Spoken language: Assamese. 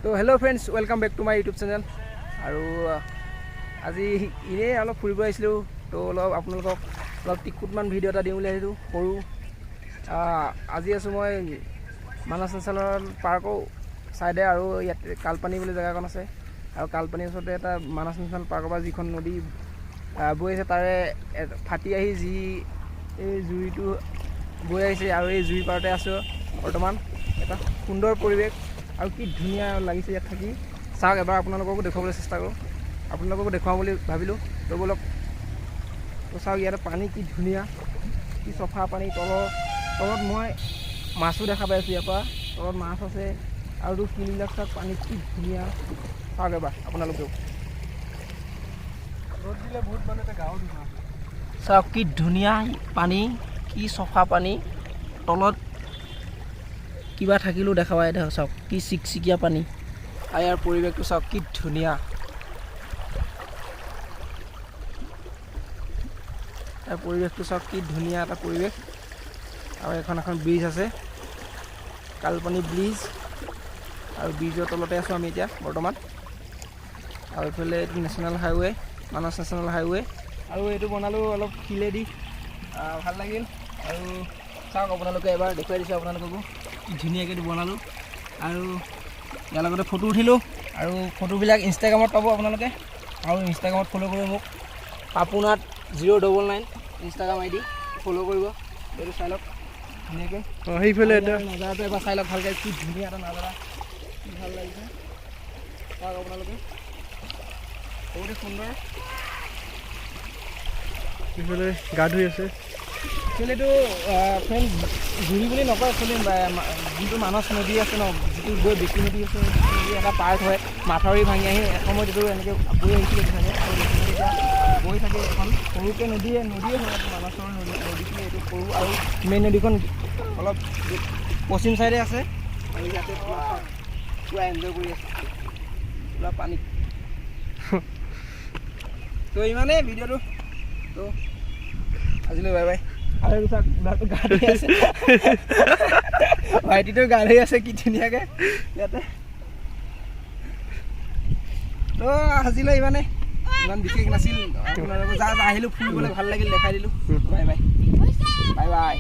তো hello' friends, welcome back to my YouTube channel. আৰু আজি এনেই অলপ ফুৰিব আহিছিলোঁ, তো অলপ আপোনালোকক অলপ টিকুটমান ভিডিঅ' এটা দিওঁ বুলি আহিছোঁ সৰু। আজি আছোঁ মই মানস নেশ্যনেল পাৰ্কৰ ছাইডে, আৰু ইয়াত কালপানী বুলি জেগাখন আছে। আৰু কালপানীৰ ওচৰতে এটা মানস নেশ্যনেল পাৰ্কৰ পৰা যিখন নদী বৈ আছে, তাৰে ফাটি আহি যি এই জুইটো বৈ আহিছে, আৰু এই জুই পাৰতে আছোঁ বৰ্তমান। এটা সুন্দৰ পৰিৱেশ আৰু কি ধুনীয়া লাগিছে ইয়াত থাকি। চাওক, এবাৰ আপোনালোককো দেখুৱাবলৈ চেষ্টা কৰোঁ, আপোনালোককো দেখুৱাওঁ বুলি ভাবিলোঁ। তো ব'লক, তো চাওক ইয়াতে পানী কি ধুনীয়া, কি চফা পানী। তলত মই মাছো দেখা পাই আছোঁ, ইয়াৰ পৰা তলত মাছ আছে। আৰু শিলবিলাক চাওক, পানী কি ধুনীয়া। চাওক এবাৰ আপোনালোকেও, ৰ'দ দিলে বহুত মানে গাঁৱত চাওক কি ধুনীয়া পানী, কি চফা পানী। তলত কিবা থাকিলেও দেখা পাই, দেখা চাওক কি চিকচিকীয়া পানী। আৰু ইয়াৰ পৰিৱেশটো চাওক কি ধুনীয়া। ইয়াৰ পৰিৱেশটো চাওক কি ধুনীয়া এটা পৰিৱেশ। আৰু এখন ব্ৰিজ আছে, কালপানী ব্ৰিজ। আৰু ব্ৰিজৰ তলতে আছোঁ আমি এতিয়া বৰ্তমান। আৰু এইফালে এইটো নেশ্যনেল হাইৱে, মানস নেশ্যনেল হাইৱে। আৰু এইটো বনালোঁ অলপ শিলেদি, ভাল লাগিল। আৰু চাওক আপোনালোকে, এবাৰ দেখুৱাই দিছোঁ আপোনালোককো ধুনীয়াকৈ বনালোঁ। আৰু ইয়াৰ লগতে ফটো উঠিলোঁ, আৰু ফটোবিলাক ইনষ্টাগ্ৰামত পাব আপোনালোকে। আৰু ইনষ্টাগ্ৰামত ফ'ল' কৰিব মোক, পাপুনাথ 099 ইনষ্টাগ্ৰাম ID ফ'ল' কৰিব। এইটো চাই লওক ধুনীয়াকৈ। সেইফালে নাজাৰাটো এবাৰ চাই লওক ভালকৈ, কি ধুনীয়া এটা নাজাৰা, কি ভাল লাগিছে। চাওক আপোনালোকে, বহুতে সুন্দৰ। সেইফালে গা ধুই আছে। একচুৱেলিটো ফ্ৰেণ্ড জুৰি বুলি নকয়, একচুৱেলি যোনটো মানস নদী আছে ন, যিটো গৈ বেছি নদী আছে, নদী এটা পাৰ্ট হয়। মাথাউৰি ভাঙি আহি এসময়ত এইটো এনেকৈ বৈ আহিছিলে চাগে, আৰু এতিয়া বৈ থাকে। এখন সৰুকৈ নদীয়ে হয়, মানসৰ নদীখিনি এইটো সৰু। আৰু মেইন নদীখন অলপ পশ্চিম ছাইডে আছে। আৰু ইয়াতে পুৰা এনজয় কৰি আছে, পুৰা পানীত। তো ইমানেই ভিডিঅ'টো, তো আজিলৈ বাই বাই। আৰু ল'ৰাটো গা ধুই আছে, ভাইটিটো গা ধুই আছে কি ধুনীয়াকৈ ইয়াতে। তো আজিলৈ ইমানেই, ইমান বিশেষ নাছিল। আপোনালোকৰ যা আহিলোঁ ফুৰিবলৈ, ভাল লাগিল, দেখাই দিলোঁ। Bye bye, bye bye.